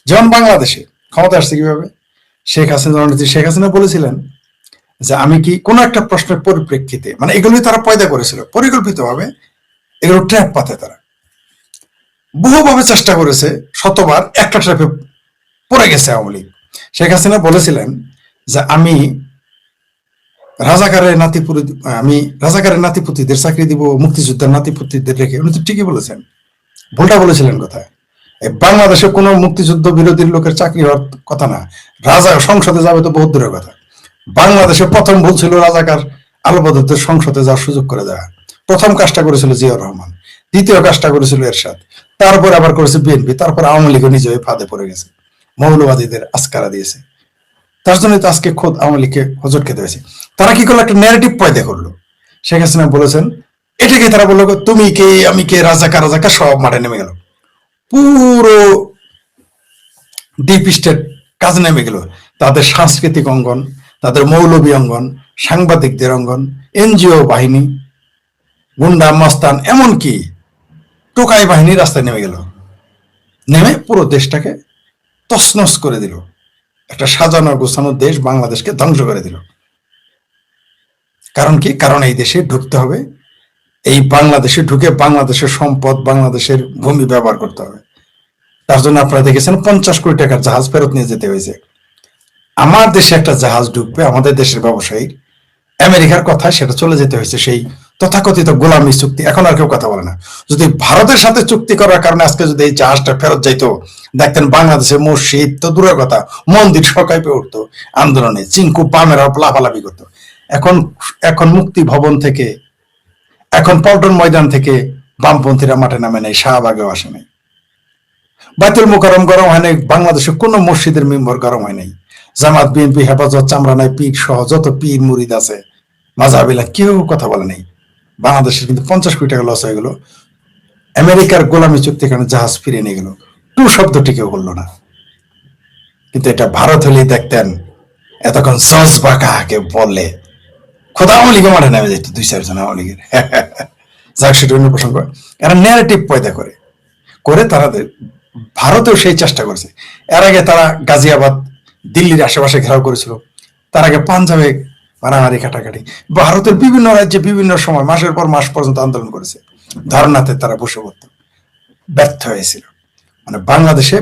যেমন বাংলাদেশে ক্ষমতা আসছে কিভাবে, শেখ হাসিনা বলেছিলেন যে আমি কি কোনো একটা প্রশ্নের পরিপ্রেক্ষিতে, মানে এগুলোই তারা পয়দা করেছিল পরিকল্পিতভাবে, এগুলো ট্র্যাপ পাতে তারা বহুভাবে চেষ্টা করেছে, শতবার একটা ট্র্যাপে পড়ে গেছে আওয়ামী লীগ। শেখ হাসিনা বলেছিলেন যে আমি রাজাকারের নাতিপুতিদের চাকরি দিব, মুক্তিযোদ্ধার নাতিপুতিদের রেখে। উনি তো ঠিকই বলেছেন, ভুলটা বলেছিলেন কোথায়? বাংলাদেশে কোনো মুক্তিযুদ্ধ বিরোধী লোকের চাকরি হওয়ার কথা না, রাজা সংসদে যাবে তো বহুত দূরের কথা। বাংলাদেশে প্রথম ভুল ছিল রাজাকার আলবদরদের সংসদে যাওয়ার সুযোগ করে দেওয়া। প্রথম কাজটা করেছিল জিয়াউর রহমান, দ্বিতীয় কাজটা করেছিল এরশাদ, তারপর আবার করেছে বিএনপি, তারপর আওয়ামী লীগও নিজে ফাঁদে পড়ে গেছে, মৌলবাদীদের আস্কারা দিয়েছে। তার জন্য তো আজকে খোদ আওয়ামী লীগকে হজর খেতে হয়েছে। তারা কি করলো, একটা ন্যারেটিভ পয়দা করলো। শেখ হাসিনা বলেছেন, এটাকে তারা বললো তুমি কে আমি কে, রাজাকার রাজাকার সব মাঠে নেমে গেল, পুরো ডিপ স্টেট কাজ নেমে গেল। তাদের সাংস্কৃতিক অঙ্গন, তাদের মৌলবী অঙ্গন, সাংবাদিকদের অঙ্গন, এনজিও বাহিনী, গুন্ডা মস্তান, এমনকি টোকাই বাহিনী রাস্তায় নেমে গেল, নেমে পুরো দেশটাকে তছনছ করে দিল। একটা সাজানো গোছানো দেশ বাংলাদেশকে ধ্বংস করে দিল। কারণ কি? কারণ এই দেশে ঢুকতে হবে, এই বাংলাদেশে ঢুকে বাংলাদেশের সম্পদ, বাংলাদেশের ভূমি ব্যবহার করতে হবে। তার জন্য আপনারা দেখেছেন 50 কোটি টাকার জাহাজ ফেরত নিয়ে যেতে হয়েছে। আমার দেশে একটা জাহাজ ঢুকবে, আমাদের দেশের ব্যবসায়ী, আমেরিকার কথা সেটা চলে যেতে হয়েছে সেই তথাকথিত গোলামি চুক্তি। এখন আর কেউ কথা বলে না। যদি ভারতের সাথে চুক্তি করার কারণে আজকে যদি এই জাহাজটা ফেরত যাইতো, দেখতেন বাংলাদেশে মসজিদ তো দূরের কথা, মন্দির সকাইপে উঠতো আন্দোলনে, চিঙ্কু পামেরা লাফালাফি করতো। এখন এখন মুক্তি ভবন থেকে, এখন পল্টন ময়দান থেকে বামপন্থীরা মাঠে নামে নাই, শাহবাগেও আসে নাই, বাইতুল মুকাররম গরম হয় নাই, বাংলাদেশে কোনো মসজিদের মেম্বর গরম হয় নাই। জামাত, বিএনপি, হেফাজত, চামড়ানায় পীর সহ যত পীর মুরিদ আছে, মাযহাবিলা, কেউ কথা বলে নাই। বাংলাদেশের কিন্তু 50 কোটি টাকা লস হয়ে গেল। আমেরিকার গোলামি চুক্তি কারণে জাহাজ ফিরিয়ে নিয়ে গেল, টু শব্দটি কেউ বললো না। কিন্তু এটা ভারত হলেই দেখতেন এতক্ষণ জজবা কাকে বললে খোদা আওয়ামী লীগের মাঠে নেমে যেত 2-4 জন আওয়ামী লীগের। যাক, সেটা অন্য প্রসঙ্গ। এরা ন্যারেটিভ পয়দা করে করে তারা ভারতেও সেই চেষ্টা করেছে। এর আগে তারা গাজিয়াবাদ, দিল্লির আশেপাশে ঘেরাও করেছিল, তার আগে পাঞ্জাবে মারামারি কাটাকাটি, ভারতের বিভিন্ন রাজ্যে বিভিন্ন সময় মাসের পর মাস পর্যন্ত আন্দোলন করেছে, ধর্নাতে তারা বসে পড়ত, ব্যর্থ হয়েছিল। মানে বাংলাদেশে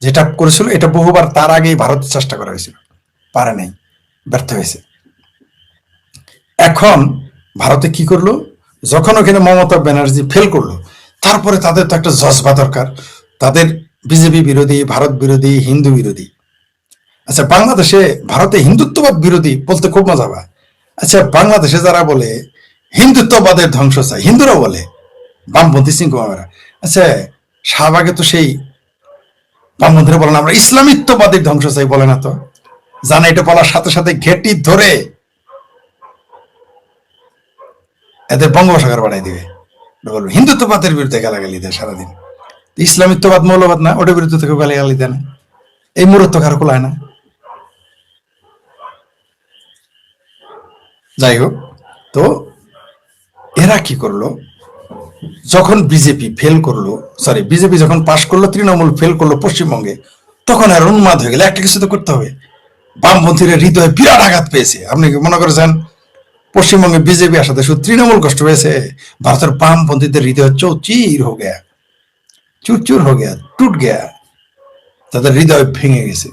যেটা করেছিল এটা বহুবার তার আগেই ভারতের চেষ্টা করা হয়েছিল, পারে নাই, ব্যর্থ হয়েছে। এখন ভারতে কি করলো, যখন ওখানে মমতা ব্যানার্জি ফেল করলো, তারপরে তাদের তো একটা জজবা দরকার, তাদের বিজেপি বিরোধী, ভারত বিরোধী, হিন্দু বিরোধী। আচ্ছা, ভারতে হিন্দুত্ববাদ বিরোধী বলতে খুব মজা পায়। আচ্ছা, বাংলাদেশে যারা বলে হিন্দুত্ববাদের ধ্বংস চাই, হিন্দুরা বলে, বামপন্থী সিংহরা, আচ্ছা শাহবাগে তো সেই বামপন্থীরা বলে না আমরা ইসলামিত্ববাদের ধ্বংস চাই, বলে না তো? জানা এটা বলার সাথে সাথে ঘেটি ধরে এদের বঙ্গোপসাগর বাড়াই দিবে, বলবো হিন্দুত্ববাদের বিরুদ্ধে গালাগালি দেয় সারাদিন। ইসলামিত্ববাদ মৌলবাদ না, ওটার বিরুদ্ধে থেকে গালাগালি দেয় না, এই মূরত্ব কারো কোলায় না। যাই হোক, তো এরা কি করলো, যখন বিজেপি যখন পাশ করলো, তৃণমূল ফেল করলো পশ্চিমবঙ্গে, তখন আর উন্মাদ হয়ে গেল, একটা কিছু তো করতে হবে। বামপন্থীরা হৃদয়ে বিরাট আঘাত পেয়েছে। আপনি মনে করেছেন পশ্চিমবঙ্গে বিজেপি আসাতে শুধু তৃণমূল কষ্ট পেয়েছে? ভারতের বামপন্থীদের হৃদয় চৌচির হয়ে গেয়া, চুরচুর হয়ে গেয়া, টুট গেয়া, তাদের হৃদয় ভেঙে গেছে।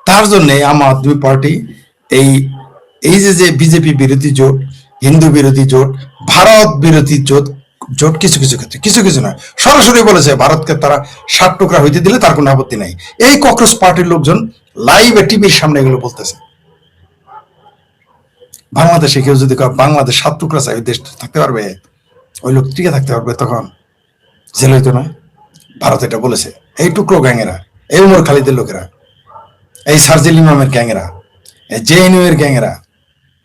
তার জন্য আম আদমি পার্টি এই যে বিজেপি বিরোধী জোট, হিন্দু বিরোধী জোট, ভারত বিরোধী জোট, কিছু কিছু ক্ষেত্রে, কিছু কিছু নয়, সরাসরি বলেছে ভারতকে তারা 7 টুকরা হইতে দিলে তার কোনো আপত্তি নাই। এই ককরোচ পার্টির লোকজন লাইভে টিভির সামনে এগুলো বলতেছে। বাংলাদেশে কেউ যদি বাংলাদেশ 7 টুকরা চাই, দেশ থাকতে পারবে? ওই লোক টিকে থাকতে পারবে? তখন জেল হইতো না? ভারত এটা বলেছে। এই টুকরো গ্যাংয়েরা, এই উমর খালিদের লোকেরা, এই সার্জিল ইমামের গ্যাংয়েরা, এই জেএনইউ এর গ্যাংয়েরা,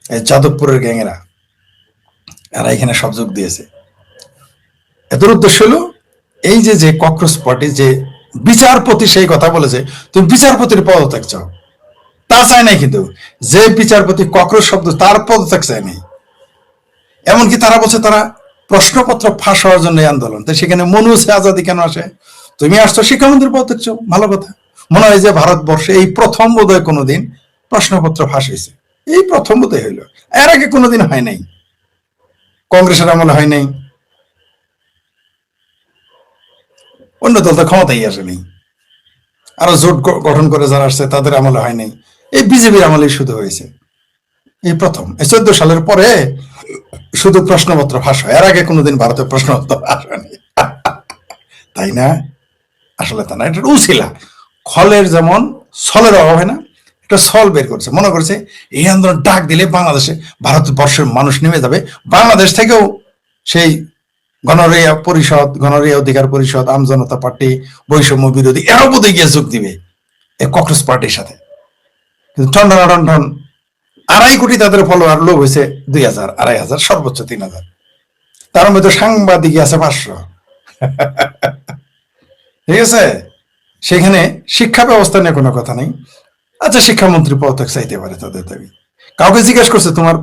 এই যাদবপুরের গ্যাংয়েরা, এরা এখানে সব যোগ দিয়েছে। এদের উদ্দেশ্য হলো এই যে ককরোচ পার্টি, যে বিচারপতি সেই কথা বলেছে, তুমি বিচারপতির পদত্যাগ চাও, তা চায় নাই। কিন্তু যে বিচারপতি ককরোচ শব্দ, তার পদত্যাগ চায় নাই। এমনকি তারা বলছে তারা প্রশ্নপত্র ফাঁস হওয়ার জন্য আন্দোলন। তো সেখানে মনুষ আজাদি কেন আসে? তুমি আসছো শিক্ষামন্ত্রীর পদত্যাগ চাও, ভালো কথা। মনে হয় যে ভারতবর্ষে এই প্রথম বোধহয় কোনোদিন প্রশ্নপত্র ফাঁস হয়েছে, এই প্রথম বোধহয় হইল, এর আগে কোনোদিন হয় নাই, কংগ্রেসের আমলে হয় নাই, অন্য দল তো ক্ষমতাই আসেনি, আরো জোট গঠন করে যারা আসছে তাদের আমলে হয় নাই, এই বিজেপির আমলে শুধু হয়েছে, এই প্রথম। এই 14 সালের পরে শুধু প্রশ্নপত্র ফাঁস হয়, এর আগে কোনোদিন ভারতের প্রশ্নপত্র ফাঁস হয়নি। তাই না? আসলে তা না, এটা উছিলা, খলের যেমন সলের অভাব হয় না, একটা সল বের করছে, মনে করছে এই আন্দোলন ডাক দিলে বাংলাদেশে ভারতবর্ষের মানুষ নেমে যাবে, বাংলাদেশ থেকেও সেই গণরিয়া পরিষদ, গণরিয়া অধিকার পরিষদ, আমজনতা পার্টি, বৈষম্য বিরোধী, এরাও বোধ গিয়ে যোগ দিবে এই কংগ্রেস পার্টির সাথে। কিন্তু টন্ডন 2.5 কোটি তাদের ফলোয়ার, লোক হয়েছে 2000, 2500, সর্বোচ্চ 3000, তার মধ্যে সাংবাদিক আছে 500। ঠিক আছে? সেখানে শিক্ষা ব্যবস্থা নিয়ে কোনো কথা নেই। আচ্ছা, শিক্ষামন্ত্রী পদত্যাগ চাইতে পারে, তাদের দাবি। কাউকে জিজ্ঞেস করছে তোমার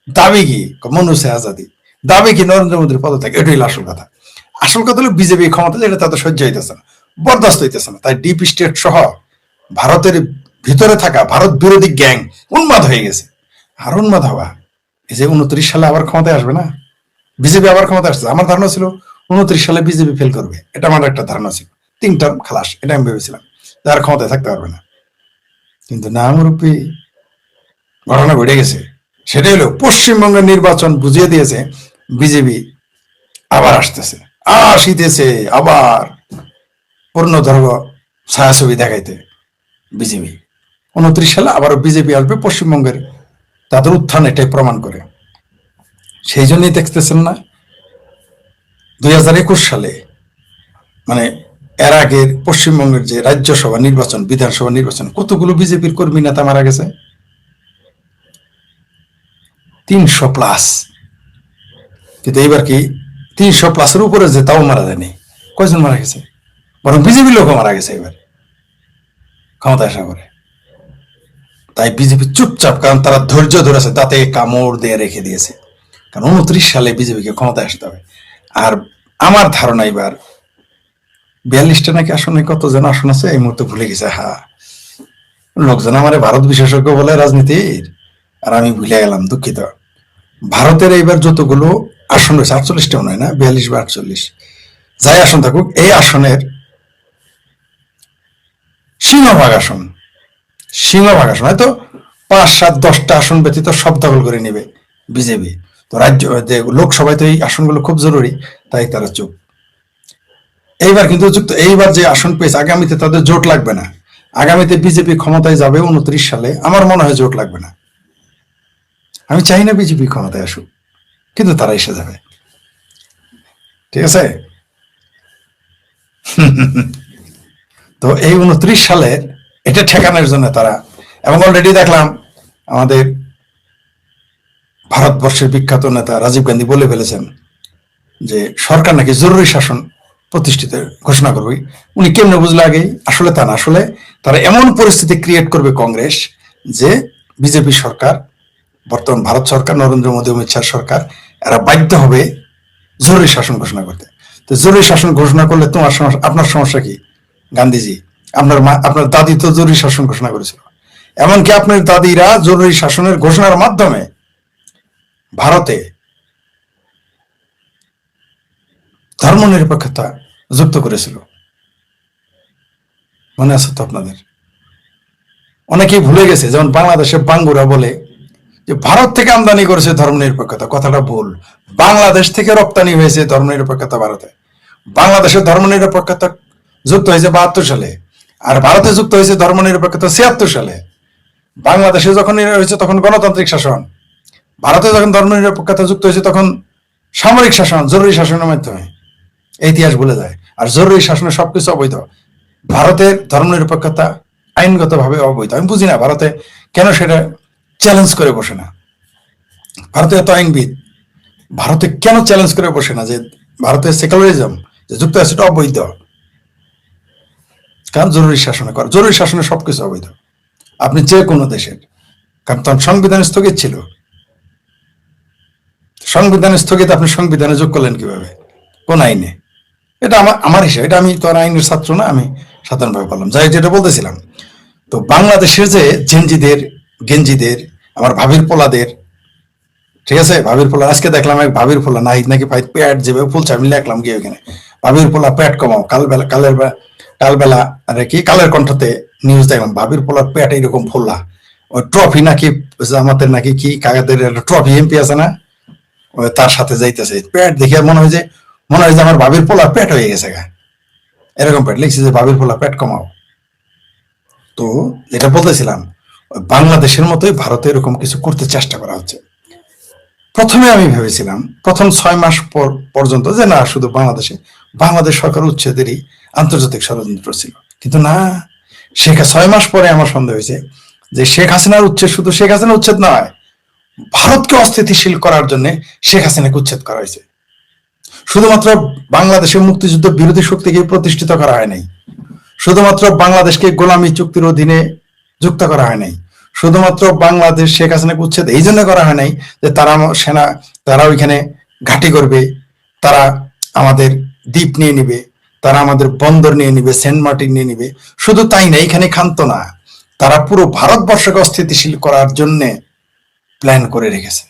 দাবি কি, মনুষে আজাদি, দাবি কি নরেন্দ্র মোদীর পদত্যাগ, এটাই আসল কথা। আসল কথা হলো বিজেপি ক্ষমতা, যেটা তাদের সহ্য হইতেছে না, বরদাস্ত হইতেছে না, তাই ডিপ স্টেট সহ ভারতের ভিতরে থাকা ভারত বিরোধী গ্যাং উন্মাদ হয়ে গেছে। আর উন্মাদ হওয়া, এই যে 29 সালে আবার ক্ষমতায় আসবে না, বিজেপি আবার ক্ষমতা আসছে, আমার ধারণা ছিল 29 সালে বিজেপি ফেল করবে, এটা আমার একটা ধারণা ছিল, 3 টার্ম খালাস, এটা আমি ভেবেছিলাম, যার ক্ষমতায় থাকতে পারবে না। কিন্তু না, মুরব্বী, ঘটনা ঘটে গেছে। সেটাই হলো পশ্চিমবঙ্গের নির্বাচন বুঝিয়ে দিয়েছে বিজেপি আবার আসতেছে, আসিতেছে আবার পূর্ণধর্ম ছায়াছবি দেখাইতে বিজেপি। 29 সালে আবারও বিজেপি আসবে পশ্চিমবঙ্গের, তাদের উত্থান এটাই প্রমাণ করে। সেই জন্যই দেখতেছেন না 2021 সালে, মানে এর আগের পশ্চিমবঙ্গের যে রাজ্যসভা নির্বাচন, বিধানসভা নির্বাচন, কতগুলো বিজেপির কর্মী নেতা মারা গেছে, 300+। কিন্তু এইবার কি 300+-এর উপরে যে তাও মারা যায়নি, কয়জন মারা গেছে, বরং বিজেপি লোকও মারা গেছে এবার ক্ষমতা আসা করে। তাই বিজেপি চুপচাপ, কারণ তারা ধৈর্য ধরেছে, তাতে কামড় দিয়ে রেখে দিয়েছে, কারণ 29 সালে বিজেপিকে ক্ষমতায় আসতে হবে। আর আমার ধারণা এবার 42টা নাকি আসনে, কত যেন আসন আছে এই মুহূর্তে ভুলে গেছে। হ্যাঁ, লোকজন আমার ভারত বিশেষজ্ঞ বলে রাজনীতির, আর আমি ভুলে গেলাম, দুঃখিত। ভারতের এইবার যতগুলো আসন রয়েছে, 48টা নয় না, 42 বা 48, যাই আসন থাকুক, এই আসনের সিংহভাগ আসন হয়তো 5, 7, 10টা আসন ব্যতীত সব দখল করে নেবে বিজেপি। তো রাজ্য, লোকসভায় তো এই আসনগুলো খুব জরুরি, তাই তারা চুপ। এইবার কিন্তু এইবার যে আসন পেয়েছে, আগামীতে তাদের জোট লাগবে না, আগামীতে বিজেপি ক্ষমতায় যাবে 29 সালে, আমার মনে হয় জোট লাগবে না। আমি চাই না বিজেপি ক্ষমতায় আসুক, কিন্তু তারা এসে যাবে। ঠিক আছে? তো এই 29 সালের এটা ঠেকানোর জন্য তারা, এবং অলরেডি দেখলাম আমাদের ভারতবর্ষের বিখ্যাত নেতা রাজীব গান্ধী বলে ফেলেছেন যে সরকার নাকি জরুরি শাসন প্রতিষ্ঠিত ঘোষণা করবে। উনি কেমনে বুঝলে আগেই? আসলে তা না, আসলে তারা এমন পরিস্থিতি ক্রিয়েট করবে কংগ্রেস, যে বিজেপি সরকার, বর্তমান ভারত সরকার, নরেন্দ্র মোদী, অমিত শাহ সরকার, এরা বাধ্য হবে জরুরি শাসন ঘোষণা করতে। তো জরুরি শাসন ঘোষণা করলে তোমার সমস্যা, আপনার সমস্যা কি গান্ধীজি? আপনার দাদি তো জরুরি শাসন ঘোষণা করেছিল, এমনকি আপনার দাদিরা জরুরি শাসনের ঘোষণার মাধ্যমে ভারতে ধর্মনিরপেক্ষতা যুক্ত করেছিল, মনে আছে তো আপনাদের? অনেকেই ভুলে গেছে, যেমন বাংলাদেশে বাঙ্গুরা বলে যে ভারত থেকে আমদানি করেছে ধর্মনিরপেক্ষতা, কথাটা ভুল। বাংলাদেশ থেকে রপ্তানি হয়েছে ধর্মনিরপেক্ষতা ভারতে। বাংলাদেশের ধর্মনিরপেক্ষতা যুক্ত হয়েছে 72 সালে, আর ভারতে যুক্ত হয়েছে ধর্মনিরপেক্ষতা 76 সালে। বাংলাদেশে যখন হয়েছে তখন গণতান্ত্রিক শাসন, ভারতে যখন ধর্মনিরপেক্ষতা যুক্ত হয়েছে তখন সামরিক শাসন, জরুরি শাসনের মাধ্যমে। ইতিহাস ভুলে যায়, আর জরুরি শাসনে সবকিছু অবৈধ। ভারতের ধর্মনিরপেক্ষতা আইনগতভাবে অবৈধ। আমি বুঝি না ভারতে কেন সেটা চ্যালেঞ্জ করে বসে না। ভারতে এত আইনবিদ, ভারতে কেন চ্যালেঞ্জ করে বসে না যে ভারতের সেকুলারিজম যে যুক্ত আছে সেটা অবৈধ? কারণ জরুরি শাসনে কর, জরুরি শাসনে সবকিছু অবৈধ। আপনি যে কোনো দেশের, কারণ তখন সংবিধান স্থগিত ছিল, সংবিধান স্থগিত আপনি সংবিধানে যোগ করলেন কিভাবে, কোন আইনে? এটা আমার হিসাব, এটা আমি তো আর আইনের ছাত্র না, আমি সাধারণভাবে বললাম। যাই যেটা বলতেছিলাম, তো বাংলাদেশের যে জেনজিদের, গেঞ্জিদের, আমার ভাবির পোলাদের, ঠিক আছে, ভাবির পোলা, আজকে দেখলাম এক ভাবির পোলা নাহিদ নাকি ভাই প্যাট যেভাবে ফুলছে, আমি লিখলাম গিয়ে ওখানে ভাবির পোলা প্যাট কমাও, কালবেলা আরে কি কালের কণ্ঠতে নিউজ দেখলাম ভাবির পোলার প্যাট এইরকম ফুললা, ওই ট্রফি নাকি জামাতের নাকি কি কাগাদের ট্রফি এমপি আছে না, ওই তার সাথে যাইতেছে, প্যাট দেখে মনে হয় যে আমার ভাবির পোলার প্যাট হয়ে গেছে গা, এরকম প্যাট লিখছি যে ভাবির পোলা প্যাট কমাও। তো যেটা বলতেছিলাম, বাংলাদেশের মতোই ভারতে এরকম কিছু করতে চেষ্টা করা হচ্ছে। প্রথমে আমি ভেবেছিলাম প্রথম 6 মাস পর্যন্ত যে না, শুধু বাংলাদেশ সরকার উচ্ছেদেরই আন্তর্জাতিক ষড়যন্ত্র ছিল, কিন্তু না, 6 মাস পরে আমার সন্দেহ হয়েছে যে শেখ হাসিনার উচ্ছেদ শুধু শেখ হাসিনা উচ্ছেদ নয়, ভারতকে অস্থিতিশীল করার জন্য শেখ হাসিনাকে উচ্ছেদ করা হয়েছে। শুধুমাত্র বাংলাদেশের মুক্তিযুদ্ধ বিরোধী শক্তিকে প্রতিষ্ঠিত করা হয় নাই, শুধুমাত্র বাংলাদেশকে গোলামী চুক্তির অধীনে যুক্ত করা হয় নাই, শুধুমাত্র বাংলাদেশ শেখ হাসিনাকে উচ্ছেদ এই জন্য করা হয় নাই যে তারা ওইখানে ঘাঁটি করবে, তারা আমাদের দ্বীপ নিয়ে নিবে, তারা আমাদের বন্দর নিয়ে নিবে, সেন্ট মার্টিন নিয়ে নিবে, শুধু তাই না, এখানে ক্ষান্ত না, তারা পুরো ভারতবর্ষকে অস্থিতিশীল করার জন্য প্ল্যান করে রেখেছে।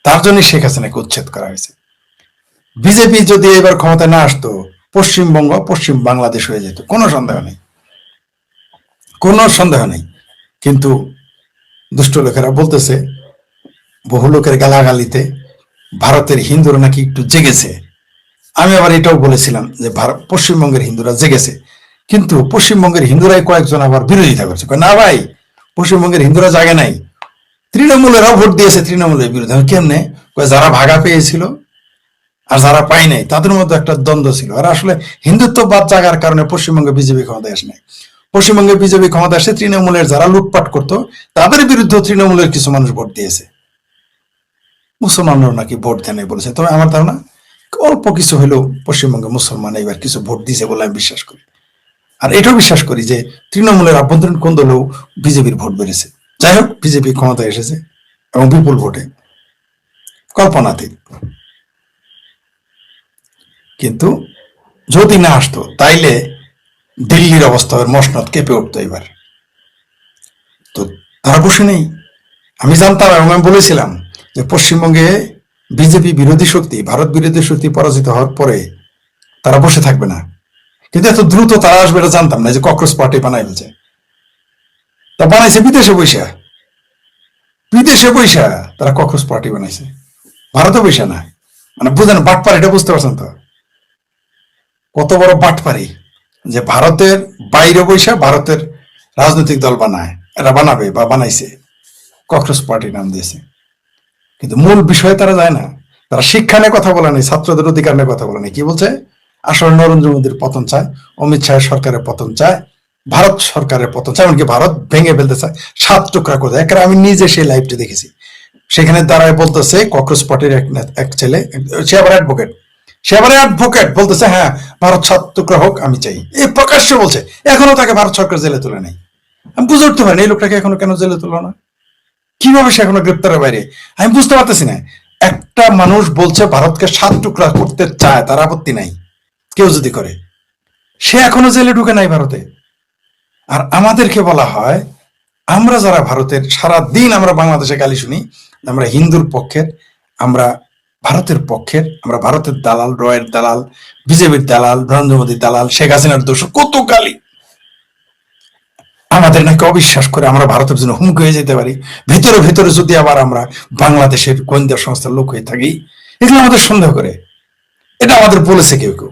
তার জন্য শেখ হাসিনাকে উচ্ছেদ করা হয়েছে। বিজেপি যদি এবার ক্ষমতায় না আসতো, পশ্চিমবঙ্গ পশ্চিম বাংলাদেশ হয়ে যেত, কোনো সন্দেহ নেই, কোনো সন্দেহ নেই। কিন্তু দুষ্ট লোকেরা বলতেছে, বহু লোকের গালাগালিতে ভারতের হিন্দুরা নাকি একটু জেগেছে। আমি আবার এটাও বলেছিলাম যে পশ্চিমবঙ্গের হিন্দুরা জেগেছে, কিন্তু পশ্চিমবঙ্গের হিন্দুরাই কয়েকজন আবার বিরোধিতা করছে, না ভাই পশ্চিমবঙ্গের হিন্দুরা জাগে নাই, তৃণমূলেরাও ভোট দিয়েছে তৃণমূলের বিরুদ্ধে। কেমনে? যারা ভাগা পেয়েছিল আর যারা পাই নাই তাদের মধ্যে একটা দ্বন্দ্ব ছিল। আর আসলে হিন্দুত্ববাদ জাগার কারণে পশ্চিমবঙ্গে বিজেপি ক্ষমতায় আসে নাই। পশ্চিমবঙ্গে বিজেপি ক্ষমতা আসে তৃণমূলের যারা লুটপাট করতো তাদের বিরুদ্ধে তৃণমূলের কিছু মানুষ ভোট দিয়েছে, মুসলমানরাও নাকি ভোট দেয় নাই বলেছে। তবে আমার ধারণা অল্প কিছু হলেও পশ্চিমবঙ্গে মুসলমান এবার কিছু ভোট দিয়েছে বলে আমি বিশ্বাস করি। আর এটাও বিশ্বাস করি যে তৃণমূলের আভ্যন্তরীণ কোন্দলেও বিজেপির ভোট বেড়েছে। যাই হোক, বিজেপি ক্ষমতায় এসেছে এবং বিপুল ভোটে, কল্পনাতীত। কিন্তু যদি না আসতো তাইলে দিল্লির অবস্থা মসনদ কেঁপে উঠতো এবার। তো তারা বসে নেই, আমি জানতাম এবং আমি বলেছিলাম যে পশ্চিমবঙ্গে বিজেপি বিরোধী শক্তি, ভারত বিরোধী শক্তি পরাজিত হওয়ার পরে তারা বসে থাকবে না, কিন্তু এত দ্রুত তারা আসবে এটা জানতাম না, যে ককরোচ পার্টি বানাই ফেলছে। তা বানাইছে বিদেশে পয়সা তারা ককরোচ পার্টি বানাইছে, ভারতে পয়সা না। মানে বুঝেন বাটপার, এটা বুঝতে পারছেন তো কত বড় বাটপারি, যে ভারতের বাইরে পয়সা ভারতের রাজনৈতিক দল বানায়, এরা বানাবে বা বানাইছে, ককরোচ পার্টি নাম দিয়েছে। কিন্তু মূল বিষয়ে তারা যায় না, তারা শিক্ষা নিয়ে কথা বলে নেই, ছাত্রদের অধিকার নিয়ে কথা বলে নেই। কি বলছে? আসলে নরেন্দ্র মোদীর পতন চায়, অমিত শাহের সরকারের পতন চায়, ভারত সরকারের পতন চায়, এমনকি ভারত ভেঙে ফেলতে চায়, 7 টুকরা করে দেয়। আমি নিজে সেই লাইভটি দেখেছি, সেখানে দাঁড়ায় বলতেছে ককরোচ পার্টির এক ছেলে, সে আবার অ্যাডভোকেট বলতেছে হ্যাঁ ভারত 7 টুকরা হোক আমি চাই, এই প্রকাশ্যে বলছে। এখনো তাকে ভারত সরকার জেলে তুলে নেই। আমি বুঝে উঠতে পারিনি এই লোকটাকে এখনো কেন জেলে তুলো না, কিভাবে সে এখনো গ্রেপ্তারের বাইরে, আমি বুঝতে পারতেছি না। একটা মানুষ বলছে ভারতকে 7 টুকরা করতে চায়, তার আপত্তি নাই, কেউ যদি করে, সে এখনো জেলে ঢুকে নাই ভারতে। আর আমাদেরকে বলা হয়, আমরা যারা ভারতের, সারা দিন আমরা বাংলাদেশে গালি শুনি, আমরা হিন্দুর পক্ষের, আমরা ভারতের পক্ষের, আমরা ভারতের দালাল, রয়ের দালাল, বিজেপির দালাল, নরেন্দ্র মোদীর দালাল, শেখ হাসিনার দোষ, কত গালি। আমাদের নাকি অবিশ্বাস করে আমরা ভারতের জন্য হুমকি হয়ে যেতে পারি, ভিতরে ভিতরে যদি আবার আমরা বাংলাদেশের গোয়েন্দা সংস্থার লোক হয়ে থাকি, এগুলো আমাদের সন্দেহ করে। এটা আমাদের বলেছে কেউ কেউ।